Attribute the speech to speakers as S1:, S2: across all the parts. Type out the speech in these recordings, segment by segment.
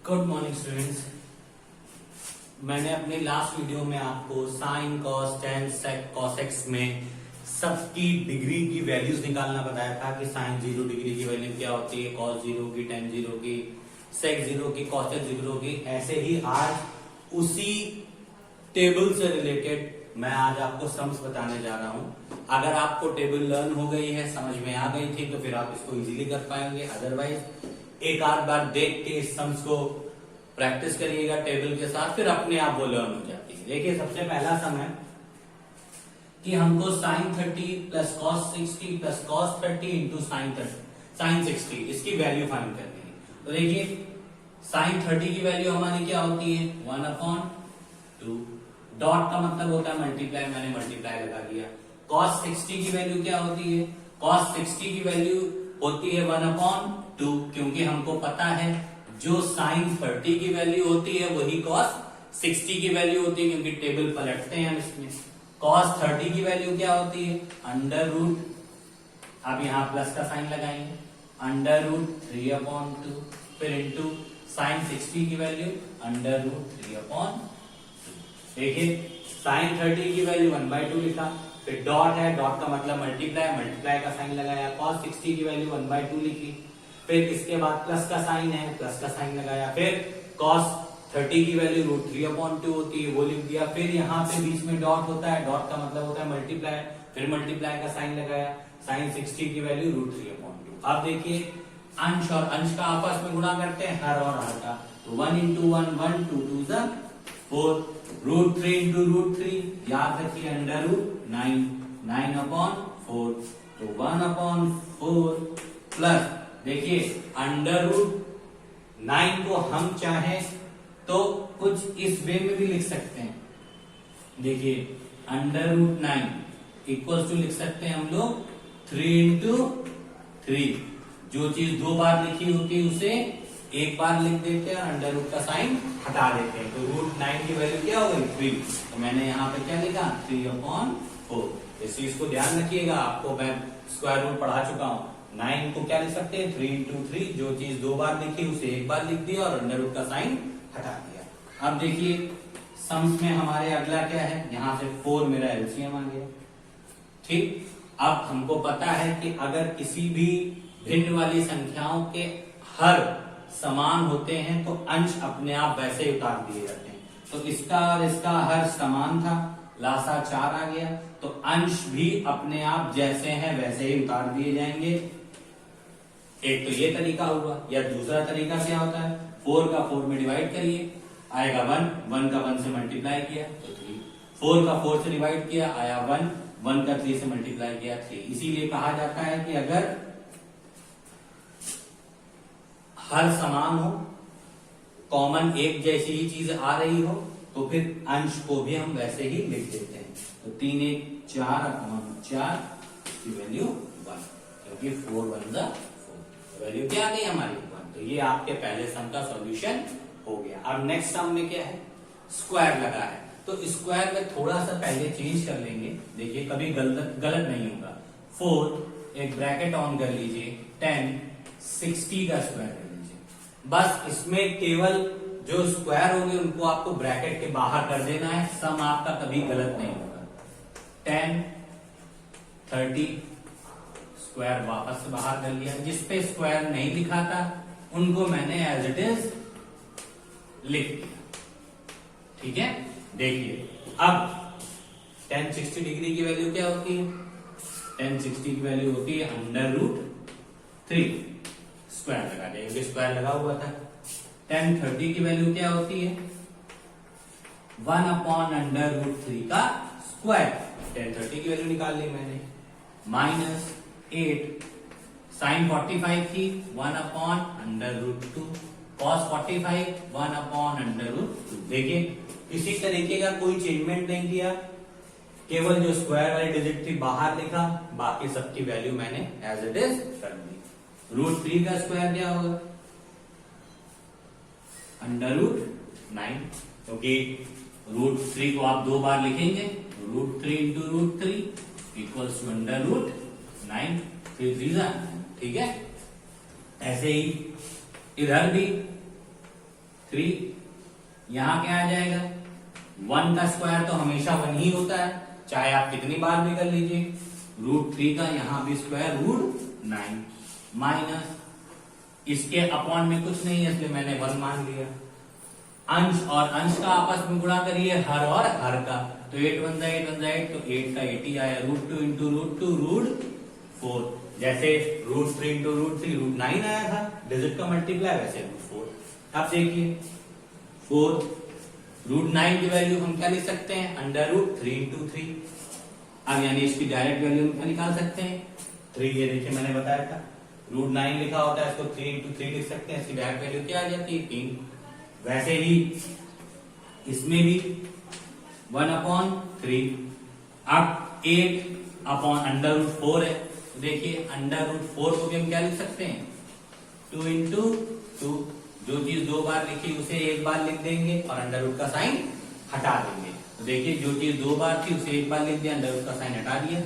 S1: Good morning students. मैंने अपने last video में आपको sine cos tan sec cosecs में सबकी डिग्री की वैल्यूज निकालना बताया था कि साइन 0 डिग्री की वैल्यू क्या होती है, कॉस 0 की, टेन 0 की, सेक 0 की, कॉसेक 0 की। ऐसे ही आज उसी टेबल से रिलेटेड मैं आज आपको सम्स बताने जा रहा हूं। अगर आपको टेबल लर्न हो गई है, समझ में आ गई थी, तो फिर आप इसको इजीली कर पाएंगे। अदरवाइज एक आध बार देख के इस सम्स को प्रैक्टिस करिएगा टेबल के साथ, फिर अपने आप वो लर्न हो जाती है। देखिए सबसे पहला सम है कि हमको sine 30 plus cos 60 plus cos 30 into sine 60 इसकी वैल्यू फाइंड करनी है। तो देखिए साइन 30 की वैल्यू हमारी क्या होती है, 1/2। डॉट का मतलब होता है मल्टीप्लाई, मैंने मल्टीप्लाई लगा दिया। कॉस 60 की वैल्यू क्या होती है, कॉस 60 की वैल्यू होती है 1/2, क्योंकि हमको पता है जो साइन 30 की वैल्यू होती है वही कॉस 60 की वैल्यू होती है, क्योंकि टेबल पलटते हैं हम इसमें। कॉस 30 की वैल्यू क्या होती है, अंडर रूट, अब यहां प्लस का साइन लगाएंगे, अंडर रूट 3/2, फिर इंटू साइन 60 की वैल्यू अंडर रूट 3/2। देखिए साइन 30 की वैल्यू 1/2 लिखा, फिर डॉट है, डॉट का मतलब मल्टीप्लाई, मल्टीप्लाई का साइन लगाया, cos 60 की वैल्यू 1/2 लिखी, फिर इसके बाद प्लस का साइन है, प्लस का साइन लगाया, फिर cos 30 की वैल्यू रूट 3/2 होती है, वो लिख दिया। फिर यहाँ पे बीच में डॉट होता है, डॉट का मतलब होता है मल्टीप्लाई, फिर मल्टीप्लाई का साइन लगाया, साइन 60 की वैल्यू रूट 3/2। अब देखिए अंश और अंश का आपस में गुणा करते हैं, हर और हर का, तो 1 into 1 1, 2 2 4, रूट 3 इंटू रूट 3, याद रखिए अंडर रूट 9, 9/4, तो 1/4 प्लस, देखिए अंडर रूट 9 को हम चाहें तो कुछ इस वे में भी लिख सकते हैं। देखिए अंडर रूट 9 इक्वल टू लिख सकते हैं हम लोग 3 इंटू 3, जो चीज दो बार लिखी होती है उसे एक बार लिख देते हैं और अंडर रूट का साइन हटा देते हैं, तो रूट 9 की वैल्यू क्या हो गई 3। तो मैंने यहाँ पे क्या लिखा 3/4। इस चीज को ध्यान रखिएगा, आपको मैं स्क्वायर रूट पढ़ा चुका हूँ। 9 को क्या लिख सकते हैं 3 इंटू 3, जो चीज दो बार लिखी उसे एक बार लिख दिया और अंडर रूट का साइन हटा दिया। अब देखिए सम्स में हमारे अगला क्या है, यहां से 4 मेरा एलसीएम आ गया। ठीक, अब हमको पता है कि अगर किसी भी भिन्न वाली संख्याओं के हर समान होते हैं तो अंश अपने आप वैसे ही उतार दिए जाते हैं। तो इसका और इसका हर समान था, लासा 4 आ गया, तो अंश भी अपने आप जैसे हैं वैसे ही उतार दिए जाएंगे। एक तो ये तरीका हुआ, या दूसरा तरीका क्या होता है, 4 का 4 में डिवाइड करिए, आएगा 1, 1 का 1 से मल्टीप्लाई किया तो 3, 4 का 4 से डिवाइड किया आया 1, 1 का 3 से मल्टीप्लाई किया 3। इसीलिए कहा जाता है कि अगर हर समान हो, कॉमन एक जैसी ही चीज आ रही हो, तो फिर अंश को भी हम वैसे ही लिख देते हैं। तो 3 1 4/4 की वैल्यू 1, क्योंकि 4 1 जा 4, वैल्यू क्या आ गई हमारी 1। तो ये आपके पहले सम का सॉल्यूशन हो गया। अब नेक्स्ट सम में क्या है, स्क्वायर लगा है, तो स्क्वायर में थोड़ा सा पहले चेंज कर लेंगे। देखिए कभी गलत नहीं होगा। 4 एक ब्रैकेट ऑन कर लीजिए, 10 60 का स्क्वायर कर लीजिए। बस इसमें केवल जो स्क्वायर होंगे उनको आपको ब्रैकेट के बाहर कर देना है, सम आपका कभी गलत नहीं होगा। 10 30 स्क्वायर वापस से बाहर कर लिया, जिसपे स्क्वायर नहीं लिखा था उनको मैंने एज इट इज लिख दिया। ठीक है, देखिए अब 10 60 डिग्री की वैल्यू क्या होती है, 10 60 की वैल्यू होती है अंडर रूट 3, स्क्वायर लगा देंगे, स्क्वायर लगा हुआ था। 10 30 की वैल्यू क्या होती है 1/√3 का स्क्वायर। 10 30 की वैल्यू निकाल ली मैंने, माइनस 8 साइन 45 की 1/√2, कॉस 45 1/√2। देखिए इसी तरीके का कोई चेंजमेंट नहीं किया, केवल जो स्क्वायर वाली डिजिट थी बाहर लिखा, बाकी सबकी वैल्यू मैंने एज इट इज कर दी। √3 का स्क्वायर क्या होगा √9, क्योंकि √3 को आप दो बार लिखेंगे, √3 इंटू √3 इक्वल्स टू √9। 3 3 जा, ठीक है। ऐसे ही इधर भी 3, यहां क्या आ जाएगा, 1 का स्क्वायर तो हमेशा 1 ही होता है, चाहे आप कितनी बार भी कर लीजिए। √3 का यहां भी स्क्वायर √9 माइनस इसके अपॉन में कुछ नहीं है इसलिए मैंने 1 मान लिया। अंश और अंश का आपस में गुणा करिए, हर और हर का, तो 8 1 जा 8 1 जा 8, तो 8 का 8 ही आया। √2 इंटू √2 √4, जैसे √3 इंटू √3 √9 आया था, डिजिट का मल्टीप्लाई, वैसे √4। अब देखिए 4 √9 की वैल्यू हम क्या लिख सकते हैं, √3 इंटू 3। अब यानी इसकी डायरेक्ट वैल्यू क्या निकाल सकते हैं, 3, ये देखिए मैंने बताया था, √9 लिखा होता है, इसको 3 इंटू 3 लिख सकते हैं, इसकी डायरेक्ट वैल्यू क्या आ जाती है, 3। वैसे ही इसमें भी 1/3। अब 8/√4 है, तो देखिए √4 को भी हम क्या लिख सकते हैं, 2 इंटू 2। जो चीज 2 बार लिखी उसे 1 बार लिख देंगे और अंडर का साइन हटा देंगे। तो देखिए जो चीज 2 बार थी उसे 1 बार लिख दिया, अंडर का साइन हटा दिया।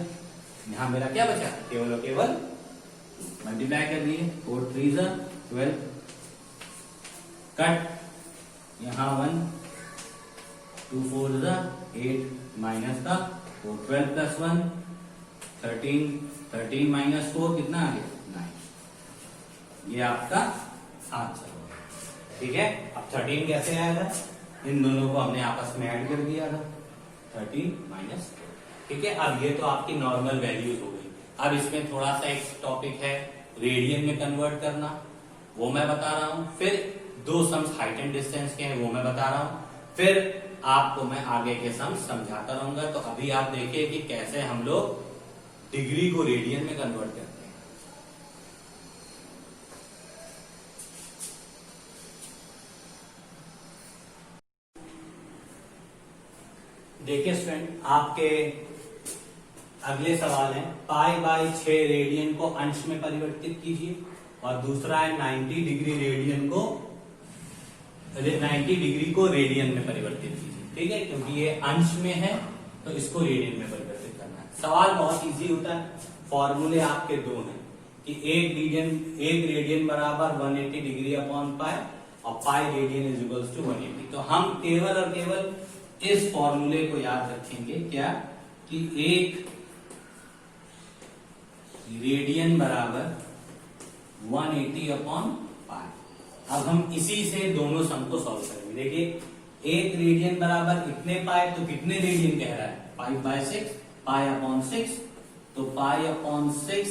S1: यहां मेरा क्या बचा, केवल और केवल मल्टीप्लाई कर दिए, 4 3 जा 12, कट, यहां 1 2 4 जा 8 माइनस का 4, 12 प्लस 1 13, 13 माइनस 4 कितना आ गया, 9। ये आपका आंसर होगा, ठीक है। अब 13 कैसे आया था, इन दोनों को हमने आपस में ऐड कर दिया था, 13 माइनस, ठीक है। अब ये तो आपकी नॉर्मल वैल्यूज हो गई। अब इसमें थोड़ा सा एक टॉपिक है रेडियन में कन्वर्ट करना, वो मैं बता रहा हूं। फिर 2 सम्स हाइट एंड डिस्टेंस के हैं, वो मैं बता रहा हूं। फिर आपको मैं आगे के सम्स समझाता रहूंगा। तो अभी आप देखिए कि कैसे हम लोग डिग्री को रेडियन में कन्वर्ट करते हैं। देखिए स्टूडेंट, आपके अगले सवाल है, π/6 रेडियन को अंश में परिवर्तित कीजिए, और दूसरा है 90 डिग्री रेडियन को 90 डिग्री को रेडियन में परिवर्तित कीजिए, ठीक है। क्योंकि ये अंश में है तो इसको रेडियन में परिवर्तित करना है। सवाल बहुत इजी होता है, फॉर्मूले आपके 2 हैं कि 1 रेडियन बराबर 180 डिग्री अपॉन पाई, और pi radian is equals to 180। तो हम केवल और केवल इस फॉर्मूले को याद रखेंगे, क्या कि 1 रेडियन बराबर 180 अपॉन पाई। अब हम इसी से दोनों सम को सॉल्व करेंगे। देखिए 1 रेडियन बराबर इतने पाई, तो कितने रेडियन कह रहा है, π/6, π/6, तो π/6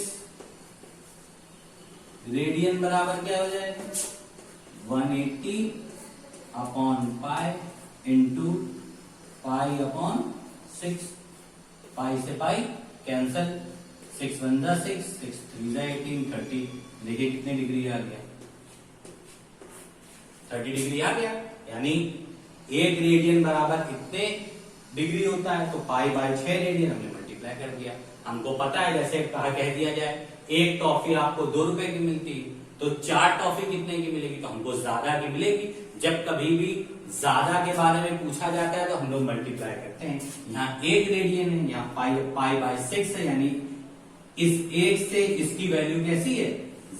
S1: रेडियन बराबर क्या हो जाएगा, 180 अपॉन पाई इंटू π/6। पाई से पाई कैंसल, 6 1 जा 6, 6 3 जा 18, 30। देखिए कितने डिग्री आ गया, 30 डिग्री आ गया। यानी 1 रेडियन बराबर इतने डिग्री होता है, तो π/6 रेडियन हमने मल्टीप्लाई कर दिया। हमको पता है, जैसे कहा कह दिया जाए एक टॉफी आपको 2 रुपए की मिलती है, तो 4 टॉफी कितने की मिलेगी, तो हमको ज्यादा की मिलेगी। जब कभी भी ज्यादा के बारे में पूछा जाता है तो हम लोग मल्टीप्लाई करते हैं। यहाँ 1 रेडियन है, यहाँ π/6 है, यानी इस 1 से इसकी वैल्यू कैसी है,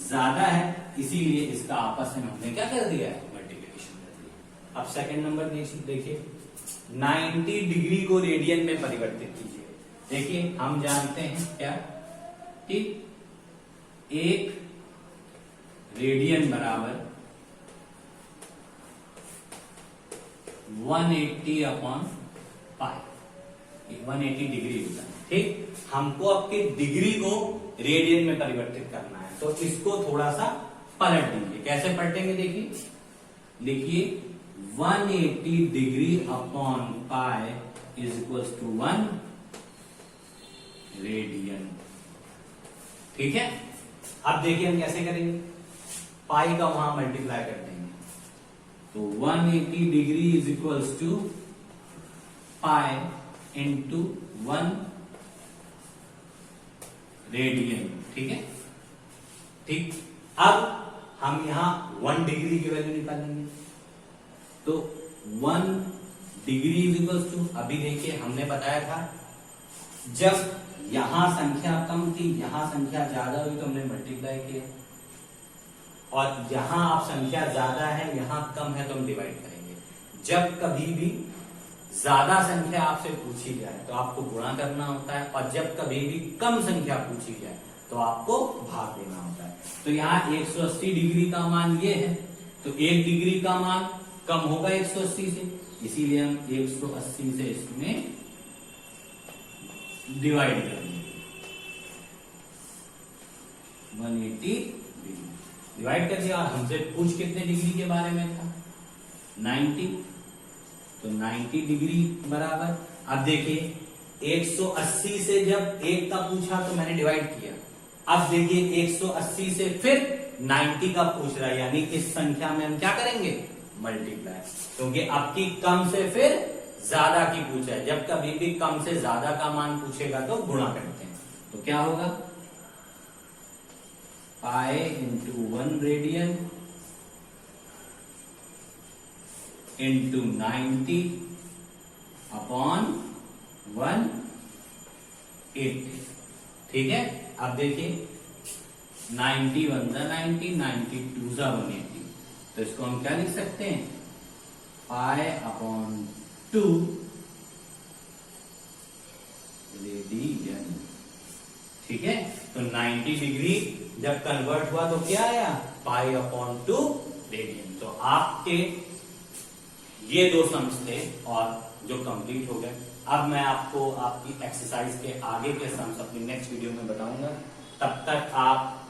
S1: ज्यादा है, इसीलिए इसका आपस में हमने क्या कर दिया है, मल्टीप्लिकेशन कर दिया। अब सेकंड नंबर देखिए, 90 डिग्री को रेडियन में परिवर्तित कीजिए। देखिए हम जानते हैं क्या कि 1 रेडियन बराबर 180 अपॉन पाई, 180 डिग्री होता है, ठीक। हमको आपके डिग्री को रेडियन में परिवर्तित करना है, तो इसको थोड़ा सा पलट देंगे। कैसे पलटेंगे, देखिए लिखिए 180 degree upon pi is equals to 1 radian, ठीक है। अब देखिए हम कैसे करेंगे, पाई का वहां मल्टीप्लाई कर देंगे, तो 180 degree is equals to pi into 1 radian, ठीक है, ठीक। अब हम यहां 1 डिग्री की वैल्यू निकालेंगे, तो 1 डिग्री इज इक्वल्स टू, अभी देखिए हमने बताया था जब यहां संख्या कम थी, यहां संख्या ज्यादा हुई तो हमने मल्टीप्लाई किया, और यहां आप संख्या ज्यादा है, यहां कम है तो हम डिवाइड करेंगे। जब कभी भी ज्यादा संख्या आपसे पूछी जाए तो आपको गुणा करना होता है, और जब कभी भी कम संख्या पूछी जाए तो आपको भाग देना होता है। तो यहाँ 180 डिग्री का मान ये है, तो 1 डिग्री का मान कम होगा 180 से, इसीलिए हम 180 से इसमें डिवाइड करेंगे। 180 डिग्री डिवाइड कर दिया, और हमसे पूछ कितने डिग्री के बारे में था, 90, तो 90 डिग्री बराबर। अब देखिए 180 से जब 1 का पूछा तो मैंने डिवाइड किया, अब देखिए 180 से फिर 90 का पूछ रहा है, यानी इस संख्या में हम क्या करेंगे, मल्टीप्लाई, क्योंकि अब की कम से फिर ज्यादा की पूछा है। जब कभी भी कम से ज्यादा का मान पूछेगा तो गुणा करते हैं, तो क्या होगा, पाई इंटू 1 रेडियन इंटू 90 अपॉन 180। ठीक है, अब देखिए 90 1 90, 90 2 180, तो इसको हम क्या लिख सकते हैं, पाई अपॉन 2 रेडियन। ठीक है, तो 90 डिग्री जब कन्वर्ट हुआ तो क्या आया, पाई अपॉन 2 रेडियन। तो आपके ये दो सम्स थे और जो कंप्लीट हो गए। अब मैं आपको आपकी एक्सरसाइज के आगे के सम्स अपनी नेक्स्ट वीडियो में बताऊंगा। तब तक आप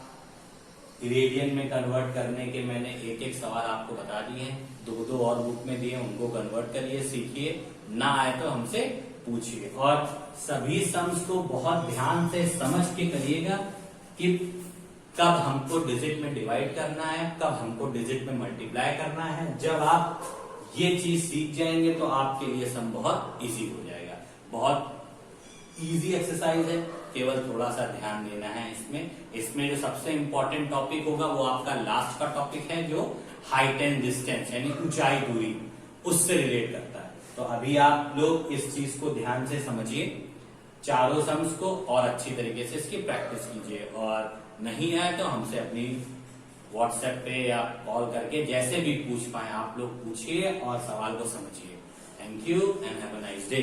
S1: रेडियन में कन्वर्ट करने के मैंने एक एक सवाल आपको बता दिए हैं, दो और बुक में दिए, उनको कन्वर्ट करिए, सीखिए, ना आए तो हमसे पूछिए। और सभी सम्स को बहुत ध्यान से समझ के करिएगा कि कब हमको डिजिट में डिवाइड करना है, कब हमको डिजिट में मल्टीप्लाई करना है। जब आप ये चीज सीख जाएंगे तो आपके लिए सम बहुत इजी हो जाएगा। बहुत इजी एक्सरसाइज है, केवल थोड़ा सा ध्यान देना है इसमें जो सबसे इंपॉर्टेंट टॉपिक होगा वो आपका लास्ट का टॉपिक है, जो हाइट एंड डिस्टेंस यानी ऊंचाई दूरी, उससे रिलेट करता है। तो अभी आप लोग इस चीज को ध्यान से समझिए, चारों सम्स को, और अच्छी तरीके से इसकी प्रैक्टिस कीजिए। और नहीं आए तो हमसे अपनी व्हाट्सएप पे या कॉल करके जैसे भी पूछ पाए आप लोग पूछिए और सवाल को समझिए। Thank you and have a nice day.